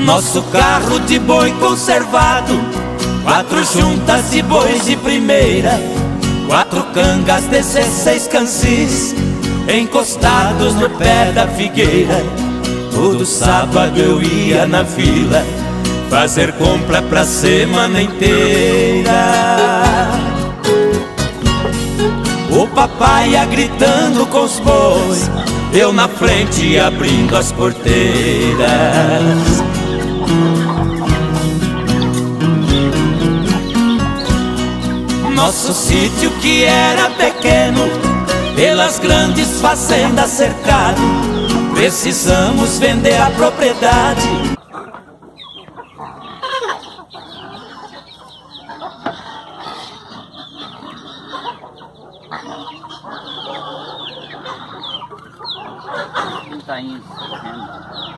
Nosso carro de boi conservado, 4 juntas de bois de primeira, 4 cangas, 16 cansis, encostados no pé da figueira. Todo sábado eu ia na vila fazer compra pra semana inteira. O papai ia gritando com os bois, eu na frente abrindo as porteiras. Nosso sítio que era pequeno, pelas grandes fazendas cercado, precisamos vender a propriedade. Tá indo.